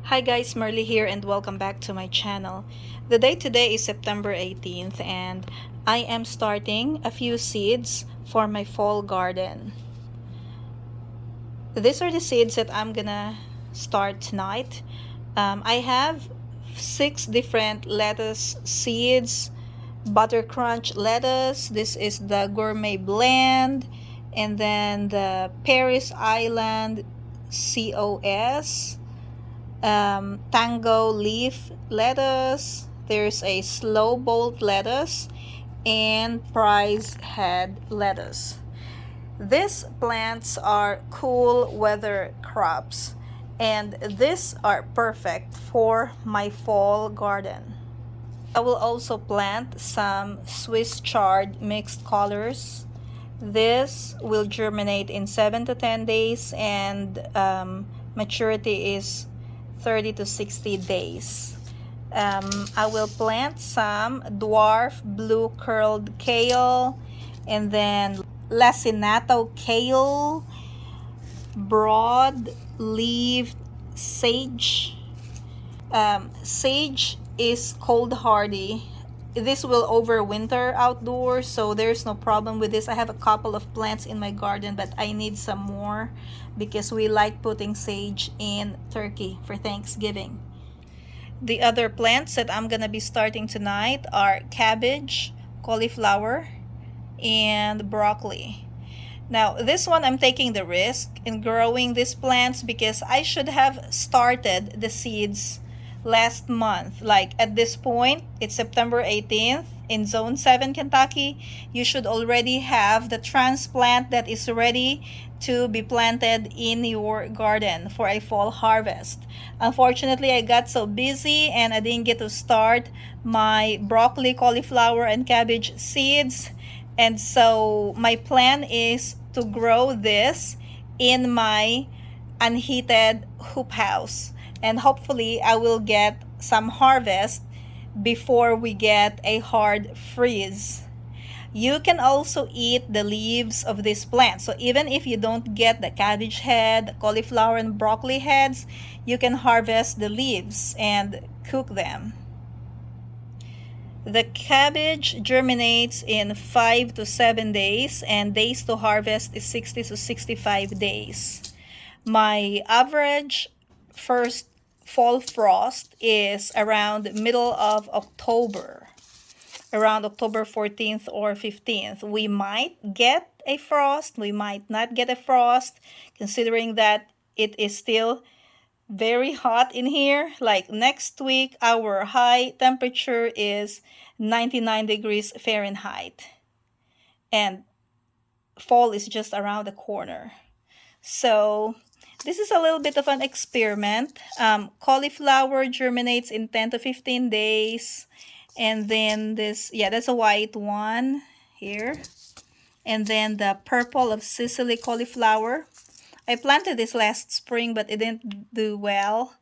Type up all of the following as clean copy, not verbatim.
Hi guys, Marley here and welcome back to my channel. The date today is September 18th and I am starting a few seeds for my fall garden. These are the seeds that I'm gonna start tonight. I have 6 different lettuce seeds. Butter Crunch lettuce, this is the Gourmet Blend, and then the Paris Island COS, Tango leaf lettuce, there's a slow bolt lettuce, and prize head lettuce. These plants are cool weather crops, and these are perfect for my fall garden. I will also plant some Swiss chard mixed colors. This will germinate in 7 to 10 days and maturity is 30 to 60 days. I will plant some dwarf blue curled kale and then lacinato kale, broad leaved sage. Sage is cold hardy. This will overwinter outdoors, so there's no problem with this. I have a couple of plants in my garden, but I need some more because we like putting sage in turkey for Thanksgiving. The other plants that I'm gonna be starting tonight are cabbage, cauliflower, and broccoli. Now, this one I'm taking the risk in growing these plants because I should have started the seeds last month. Like at this point, it's September 18th in Zone 7, Kentucky. You should already have the transplant that is ready to be planted in your garden for a fall harvest. Unfortunately, I got so busy and I didn't get to start my broccoli, cauliflower, and cabbage seeds. And so my plan is to grow this in my unheated hoop house. And hopefully I will get some harvest before we get a hard freeze. You can also eat the leaves of this plant. So even if you don't get the cabbage head, the cauliflower, and broccoli heads, you can harvest the leaves and cook them. The cabbage germinates in 5 to 7 days and days to harvest is 60 to 65 days. My average first fall frost is around middle of October, around October 14th or 15th. We might get a frost, we might not get a frost, considering that it is still very hot in here. Like next week, our high temperature is 99 degrees Fahrenheit. And fall is just around the corner. So this is a little bit of an experiment. Cauliflower germinates in 10 to 15 days. And then this, yeah, that's a white one here. And then the purple of Sicily cauliflower. I planted this last spring, but it didn't do well.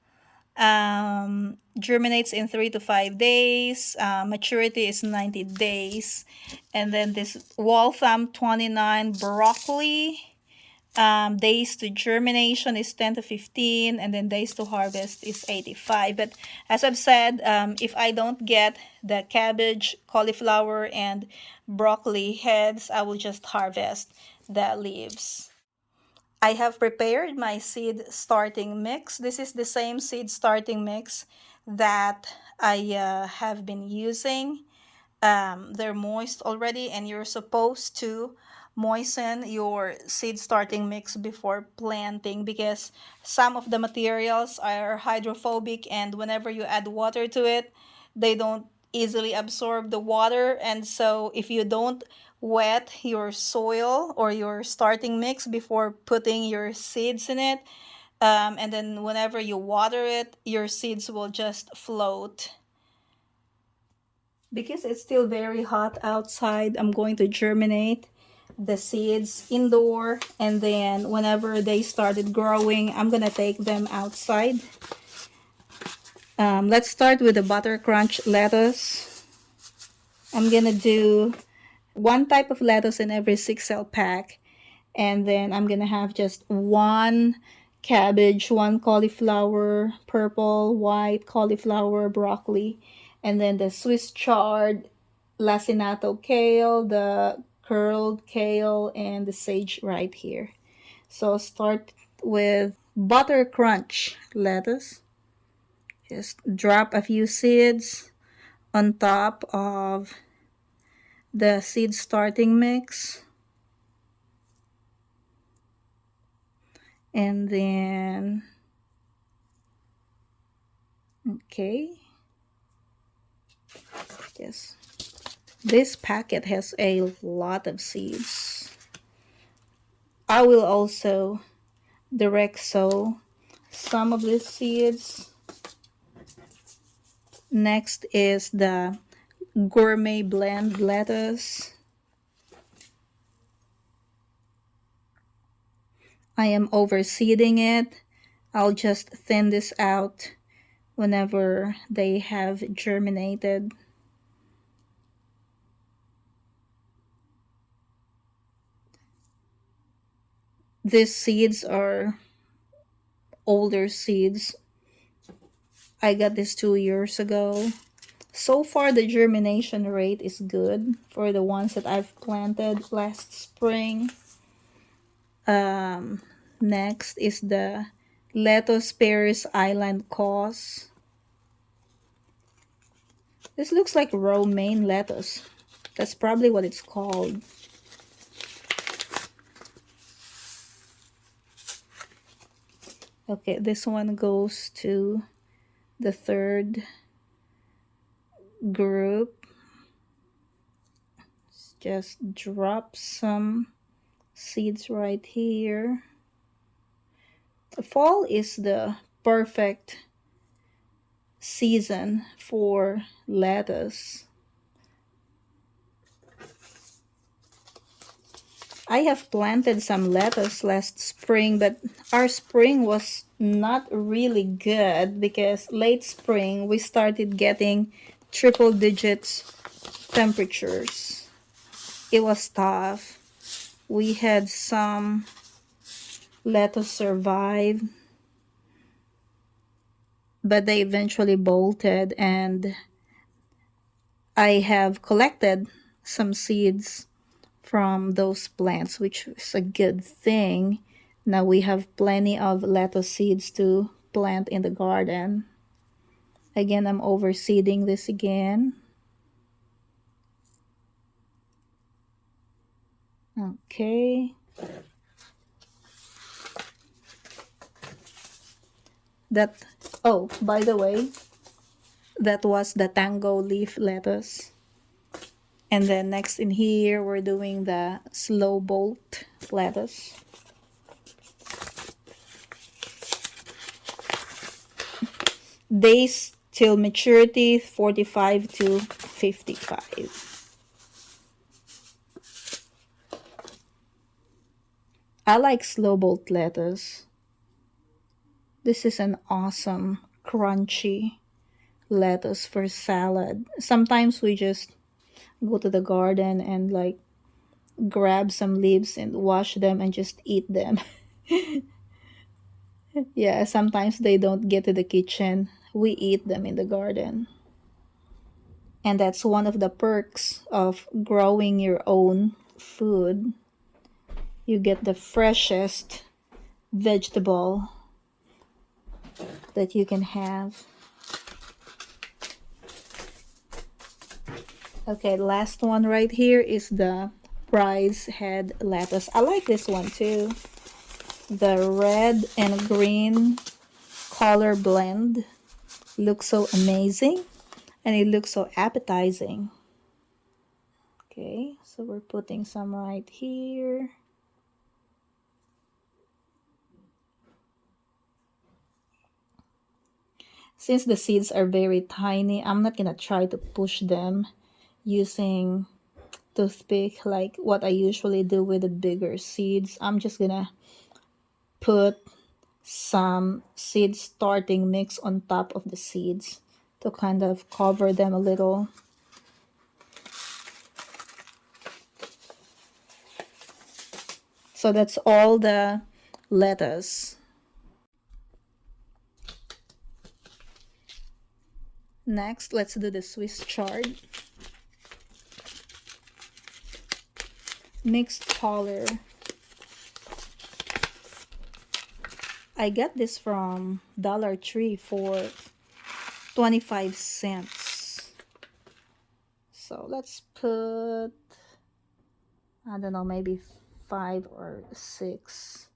Germinates in 3 to 5 days. Maturity is 90 days. And then this Waltham 29 broccoli. Days to germination is 10 to 15, and then days to harvest is 85. But as I've said, if I don't get the cabbage, cauliflower, and broccoli heads, I will just harvest the leaves. I have prepared my seed starting mix. This is the same seed starting mix that I have been using. They're moist already, and you're supposed to moisten your seed starting mix before planting because some of the materials are hydrophobic, and whenever you add water to it, they don't easily absorb the water. And so if you don't wet your soil or your starting mix before putting your seeds in it, and then whenever you water it, your seeds will just float. Because it's still very hot outside, I'm going to germinate the seeds indoor, and then whenever they started growing, I'm gonna take them outside. Let's start with the butter crunch lettuce. I'm gonna do one type of lettuce in every 6 cell pack, and then I'm gonna have just one cabbage, one cauliflower, purple, white cauliflower, broccoli, and then the Swiss chard, lacinato kale, the curled kale, and the sage right here. So start with butter crunch lettuce. Just drop a few seeds on top of the seed starting mix. And then, okay, yes, this packet has a lot of seeds. I will also direct sow some of these seeds. Next is the gourmet blend lettuce. I am overseeding it. I'll just thin this out whenever they have germinated. These seeds are older seeds. I got this 2 years ago. So far, the germination rate is good for the ones that I've planted last spring. Next is the lettuce Paris Island cause. This looks like romaine lettuce. That's probably what it's called. Okay, this one goes to the third group. Just drop some seeds right here. The fall is the perfect season for lettuce. I have planted some lettuce last spring, but our spring was not really good because late spring we started getting triple digits temperatures. It was tough. We had some lettuce survive, but they eventually bolted, and I have collected some seeds from those plants, which is a good thing. Now we have plenty of lettuce seeds to plant in the garden. Again, I'm overseeding this again. Okay. That, oh, by the way, that was the tango leaf lettuce. And then next in here, we're doing the slow bolt lettuce. Days till maturity, 45 to 55. I like slow bolt lettuce. This is an awesome, crunchy lettuce for salad. Sometimes we just go to the garden and like grab some leaves and wash them and just eat them. Yeah, sometimes they don't get to the kitchen. We eat them in the garden. And that's one of the perks of growing your own food. You get the freshest vegetable that you can have. Okay, last one right here is the prize head lettuce. I like this one too. The red and green color blend looks so amazing, and it looks so appetizing. Okay, so we're putting some right here. Since the seeds are very tiny, I'm not gonna try to push them using toothpick like what I usually do with the bigger seeds. I'm just gonna put some seed starting mix on top of the seeds to kind of cover them a little. So that's all the lettuce. Next, let's do the Swiss chard. Mixed color. I got this from Dollar Tree for 25 cents. So let's put, I don't know, maybe 5 or 6.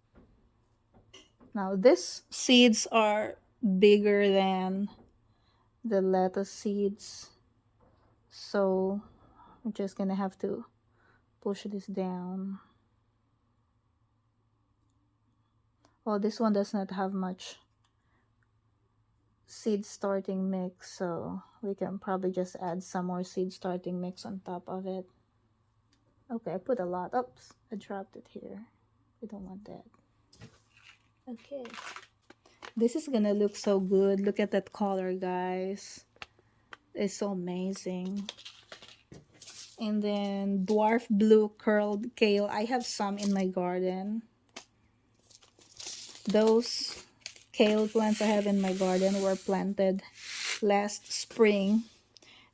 Now these seeds are bigger than the lettuce seeds, so I'm just gonna have to push this down. Well, this one does not have much seed starting mix, so we can probably just add some more seed starting mix on top of it. Okay, I put a lot. Oops, I dropped it here. We don't want that. Okay, this is gonna look so good. Look at that color, guys. It's so amazing. And then dwarf blue curled kale. I have some in my garden. Those kale plants I have in my garden were planted last spring.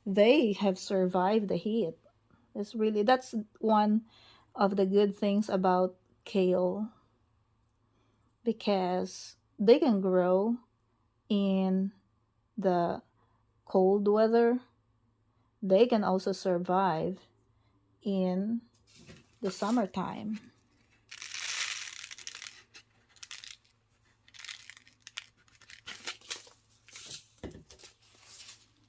They have survived the heat. That's one of the good things about kale, because they can grow in the cold weather. They can also survive in the summertime.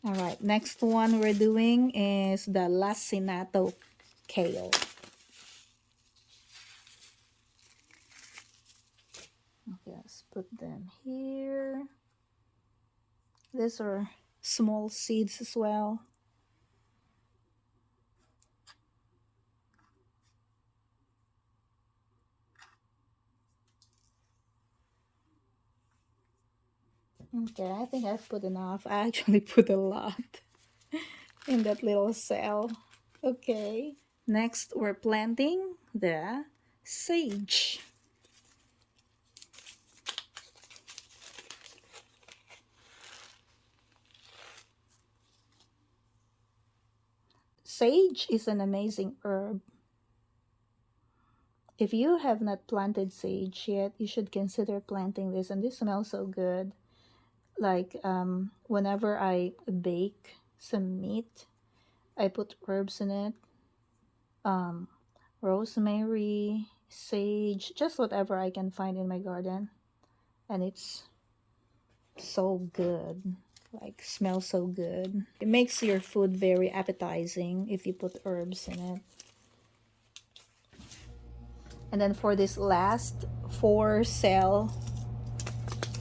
All right, next one we're doing is the lacinato kale. Okay, let's put them here. These are small seeds as well. Okay, I think I've put enough. I actually put a lot in that little cell. Okay, next we're planting the sage. Sage is an amazing herb. If you have not planted sage yet, you should consider planting this, and this smells so good. Like whenever I bake some meat, I put herbs in it. Rosemary, sage, just whatever I can find in my garden, and it's so good. Like, smells so good. It makes your food very appetizing if you put herbs in it. And then for this last 4-cell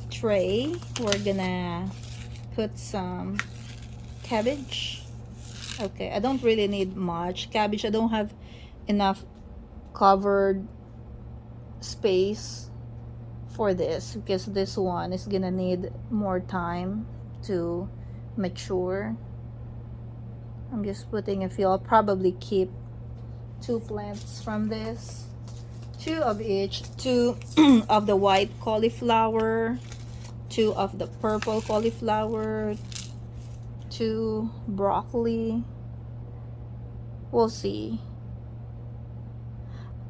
tray, we're gonna put some cabbage. Okay, I don't really need much cabbage. I don't have enough covered space for this, because this one is gonna need more time to mature. I'm just putting a few. I'll probably keep 2 plants from this, 2 of each, 2 of the white cauliflower, 2 of the purple cauliflower, 2 broccoli. We'll see.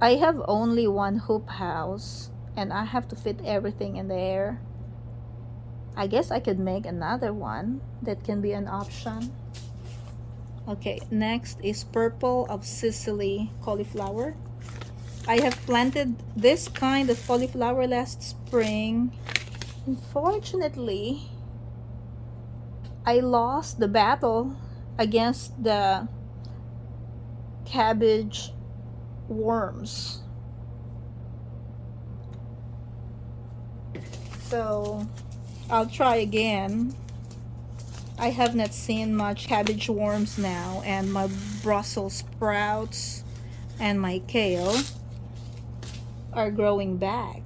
I have only 1 hoop house, and I have to fit everything in there. I guess I could make another one. That can be an option. Okay, next is purple of Sicily cauliflower. I have planted this kind of cauliflower last spring. Unfortunately, I lost the battle against the cabbage worms. So I'll try again. I have not seen much cabbage worms now, and my Brussels sprouts and my kale are growing back.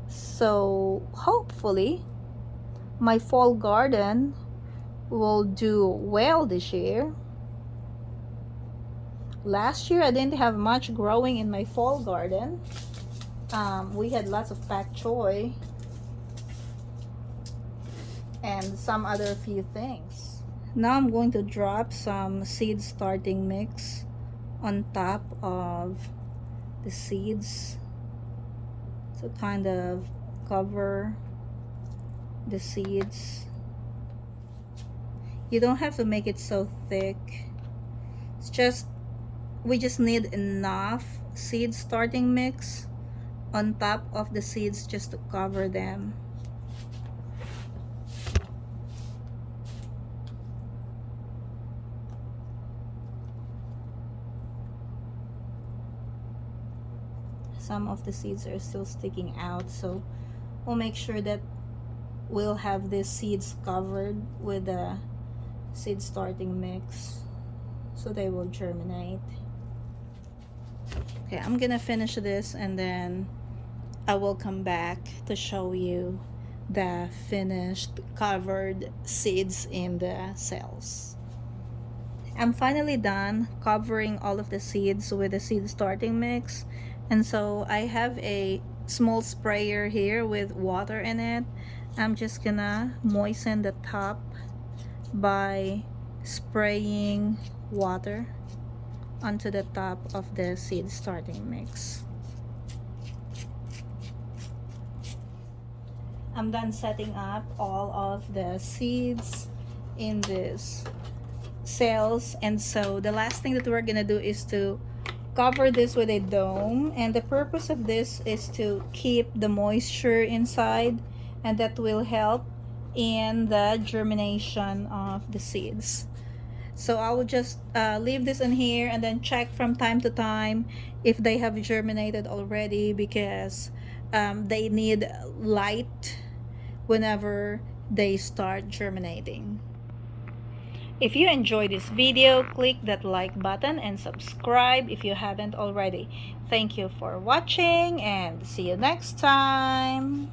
So hopefully my fall garden will do well this year. Last year I didn't have much growing in my fall garden. We had lots of pak choy, and some other few things. Now I'm going to drop some seed starting mix on top of the seeds to kind of cover the seeds. You don't have to make it so thick. It's just, we just need enough seed starting mix on top of the seeds just to cover them. Some of the seeds are still sticking out, so we'll make sure that we'll have these seeds covered with the seed starting mix so they will germinate. Okay, I'm gonna finish this and then I will come back to show you the finished covered seeds in the cells. I'm finally done covering all of the seeds with the seed starting mix, and so I have a small sprayer here with water in it. I'm just gonna moisten the top by spraying water onto the top of the seed starting mix. I'm done setting up all of the seeds in this cells, and so the last thing that we're gonna do is to cover this with a dome, and the purpose of this is to keep the moisture inside, and that will help in the germination of the seeds. So I will just leave this in here and then check from time to time if they have germinated already, because they need light whenever they start germinating. If you enjoyed this video, click that like button and subscribe if you haven't already. Thank you for watching and see you next time.